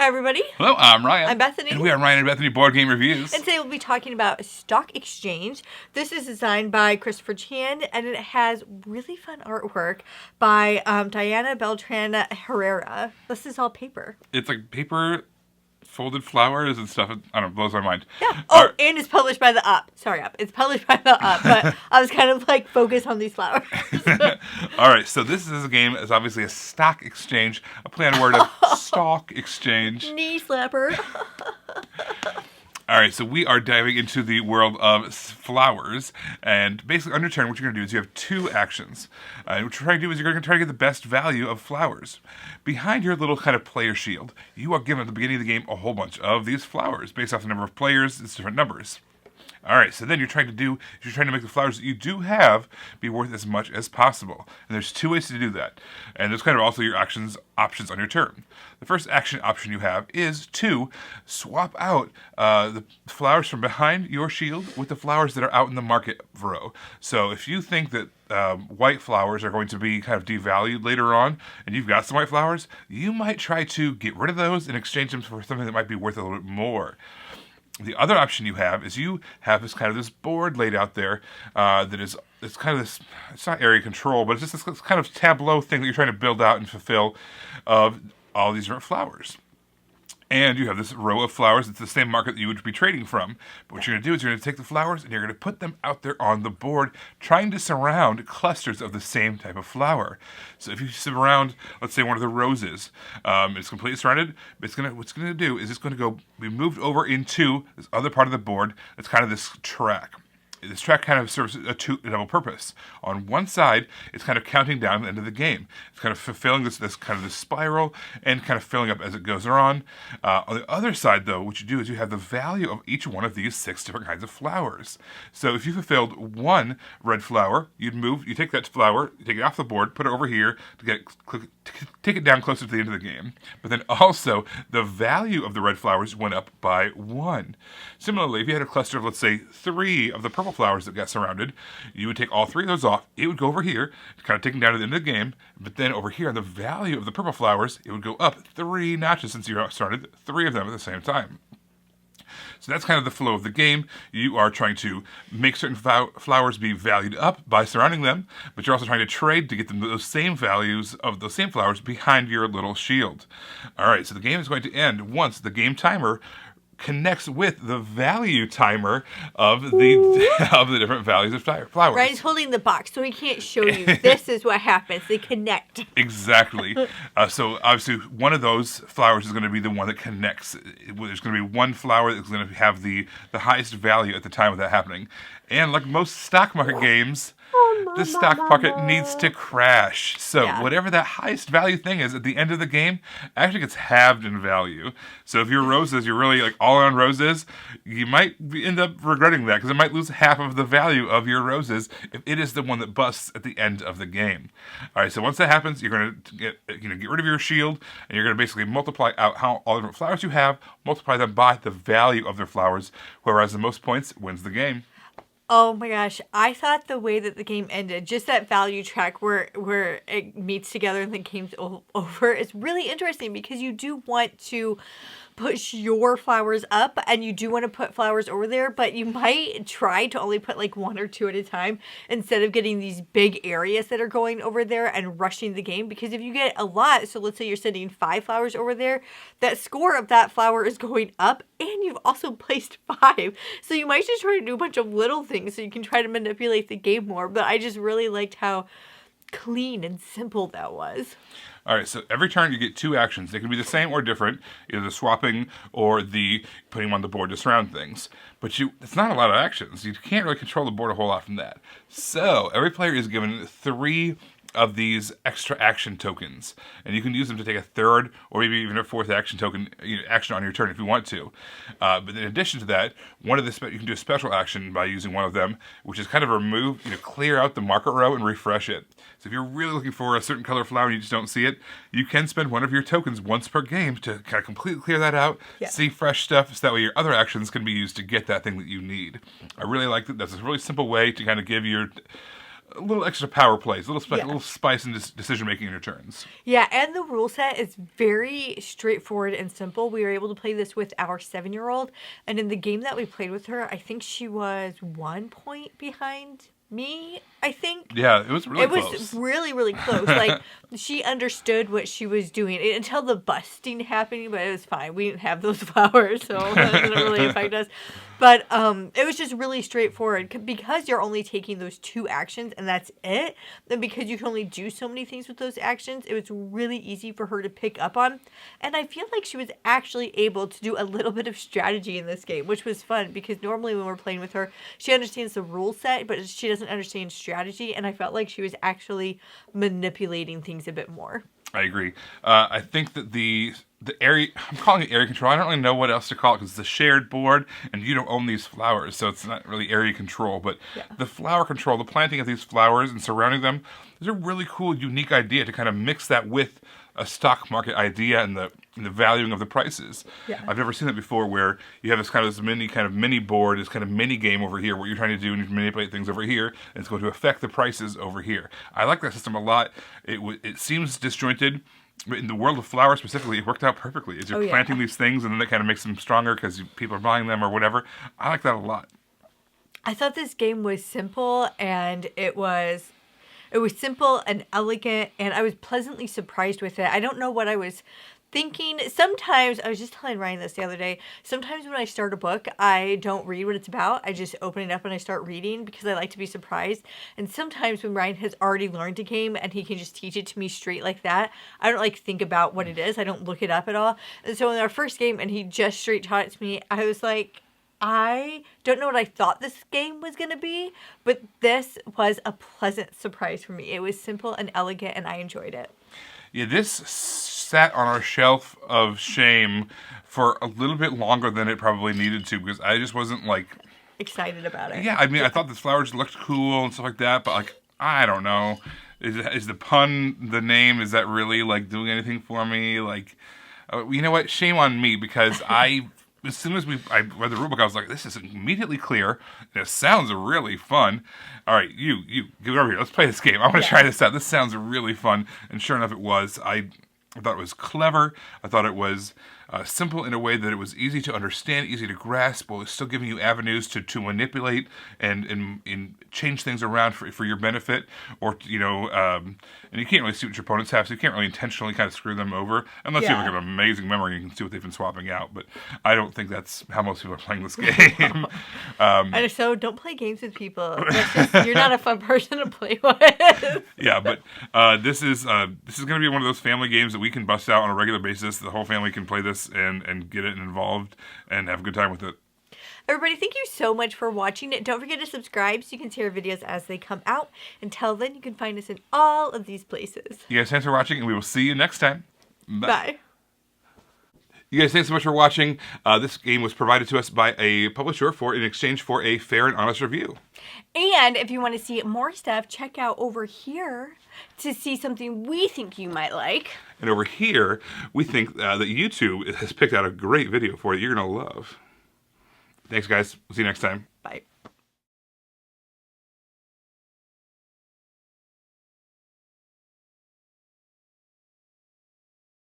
Hi, everybody. Hello, I'm Ryan. I'm Bethany. And we are Ryan and Bethany Board Game Reviews. And today we'll be talking about Stalk Exchange. This is designed by Christopher Chan, and it has really fun artwork by Diana Beltran Herrera. This is all paper. It's like paper, folded flowers and stuff. I don't know, blows my mind. Yeah. Oh, and it's published by the Up. Sorry, Up. It's published by the Up, but I was kind of like focused on these flowers. All right, so this is a game. It's obviously a stock exchange, a play on word of stalk exchange. Knee slapper. All right, so we are diving into the world of flowers, and basically on your turn, what you're going to do is you have two actions. What you're trying to do is you're going to try to get the best value of flowers. Behind your little kind of player shield, you are given at the beginning of the game a whole bunch of these flowers. Based off the number of players, it's different numbers. All right, so then you're trying to make the flowers that you do have be worth as much as possible. And there's two ways to do that. And there's kind of also your options on your turn. The first action option you have is to swap out the flowers from behind your shield with the flowers that are out in the market row. So if you think that white flowers are going to be kind of devalued later on, and you've got some white flowers, you might try to get rid of those and exchange them for something that might be worth a little bit more. The other option you have is you have this board laid out there it's kind of this, it's not area control, but it's just this kind of tableau thing that you're trying to build out and fulfill of all these different flowers. And you have this row of flowers. It's the same market that you would be trading from. But what you're going to do is you're going to take the flowers and you're going to put them out there on the board, trying to surround clusters of the same type of flower. So if you surround, let's say, one of the roses, it's completely surrounded. What's going to do is it's going to be moved over into this other part of the board. It's kind of this track. This track kind of serves a double purpose. On one side, it's kind of counting down the end of the game. It's kind of fulfilling this kind of this spiral and kind of filling up as it goes on. On the other side, though, what you do is you have the value of each one of these 6 different kinds of flowers. So if you fulfilled one red flower, you take that flower, you take it off the board, put it over here to take it down closer to the end of the game. But then also, the value of the red flowers went up by 1. Similarly, if you had a cluster of, let's say, 3 of the purple flowers that got surrounded, you would take all 3 of those off. It would go over here, kind of taking down to the end of the game. But then over here, the value of the purple flowers, it would go up 3 notches since you started 3 of them at the same time. So that's kind of the flow of the game. You are trying to make certain flowers be valued up by surrounding them, but you're also trying to trade to get them those same values of those same flowers behind your little shield. All right, so the game is going to end once the game timer connects with the value timer of the different values of flowers. Ryan's holding the box, so he can't show you. This is what happens. They connect. Exactly. So obviously, one of those flowers is going to be the one that connects. There's going to be one flower that's going to have the highest value at the time of that happening. And like most stock market games, the stock market needs to crash. So whatever that highest value thing is at the end of the game actually gets halved in value. So if your roses, you're really like all on roses, you might end up regretting that because it might lose half of the value of your roses if it is the one that busts at the end of the game. All right, so once that happens, you're going to get rid of your shield, and you're going to basically multiply out all the different flowers you have, multiply them by the value of their flowers. Whoever has the most points wins the game. Oh my gosh, I thought the way that the game ended, just that value track where it meets together and the game's over, is really interesting because you do want to push your flowers up and you do want to put flowers over there, but you might try to only put like 1 or 2 at a time instead of getting these big areas that are going over there and rushing the game. Because if you get a lot, so let's say you're sending 5 flowers over there, that score of that flower is going up and you've also placed 5. So you might just try to do a bunch of little things so you can try to manipulate the game more. But I just really liked how clean and simple that was. All right, so every turn you get 2 actions. They can be the same or different, either the swapping or the putting them on the board to surround things. But it's not a lot of actions. You can't really control the board a whole lot from that. So every player is given 3 of these extra action tokens, and you can use them to take a 3rd or maybe even a 4th action token action on your turn if you want to. But in addition to that, you can do a special action by using one of them, which is kind of clear out the market row and refresh it. So if you're really looking for a certain color flower and you just don't see it, you can spend one of your tokens once per game to kind of completely clear that out, see fresh stuff, so that way your other actions can be used to get that thing that you need. I really like that. That's a really simple way to kind of give your little extra power plays, a Yeah. little spice in decision making in your turns. Yeah, and the rule set is very straightforward and simple. We were able to play this with our 7-year-old, and in the game that we played with her, I think she was 1 point behind me, I think. Yeah, it was really close. It was really, really close. Like, she understood what she was doing until the busting happened, but it was fine. We didn't have those flowers, so that didn't really affect us. But it was just really straightforward because you're only taking those 2 actions and that's it. And because you can only do so many things with those actions, it was really easy for her to pick up on. And I feel like she was actually able to do a little bit of strategy in this game, which was fun because normally when we're playing with her, she understands the rule set, but she doesn't understand strategy. And I felt like she was actually manipulating things a bit more. I agree. I think that the area, I'm calling it area control. I don't really know what else to call it because it's a shared board and you don't own these flowers, so it's not really area control. But the flower control, the planting of these flowers and surrounding them, is a really cool, unique idea to kind of mix that with a stock market idea and the valuing of the prices. Yeah. I've never seen that before where you have this mini board, this kind of mini game over here, what you're trying to do and you manipulate things over here, and it's going to affect the prices over here. I like that system a lot. It seems disjointed, but in the world of flowers specifically, it worked out perfectly. As you're planting these things and then that kind of makes them stronger because people are buying them or whatever. I like that a lot. I thought this game was simple and it was simple and elegant, and I was pleasantly surprised with it. I don't know what I was thinking. Sometimes, I was just telling Ryan this the other day, sometimes when I start a book, I don't read what it's about. I just open it up and I start reading because I like to be surprised. And sometimes when Ryan has already learned a game and he can just teach it to me straight like that, I don't think about what it is. I don't look it up at all. And so in our first game, and he just straight taught it to me, I was like, I don't know what I thought this game was going to be, but this was a pleasant surprise for me. It was simple and elegant, and I enjoyed it. Yeah, this sat on our shelf of shame for a little bit longer than it probably needed to because I just wasn't excited about it. Yeah, I mean, I thought the flowers looked cool and stuff like that, but I don't know. Is the pun, the name, is that really doing anything for me? You know what? Shame on me because as soon as I read the rulebook, I was like, this is immediately clear, and it sounds really fun. All right, you get over here. Let's play this game. I want to try this out. This sounds really fun. And sure enough, it was. I thought it was clever. I thought it was simple in a way that it was easy to understand, easy to grasp, while still giving you avenues to manipulate and change things around for your benefit. Or, and you can't really see what your opponents have, so you can't really intentionally kind of screw them over. Unless you have an amazing memory and you can see what they've been swapping out. But I don't think that's how most people are playing this game. And so don't play games with people. You're not a fun person to play with. Yeah, but this is going to be one of those family games that we can bust out on a regular basis. The whole family can play this and get it involved and have a good time with it. Everybody, thank you so much for watching it. Don't forget to subscribe so you can see our videos as they come out. Until then, you can find us in all of these places. You guys, thanks for watching, and we will see you next time. Bye. You guys, thanks so much for watching. This game was provided to us by a publisher in exchange for a fair and honest review. And if you want to see more stuff, check out over here to see something we think you might like. And over here, we think that YouTube has picked out a great video for you you're going to love. Thanks, guys. We'll see you next time. Bye.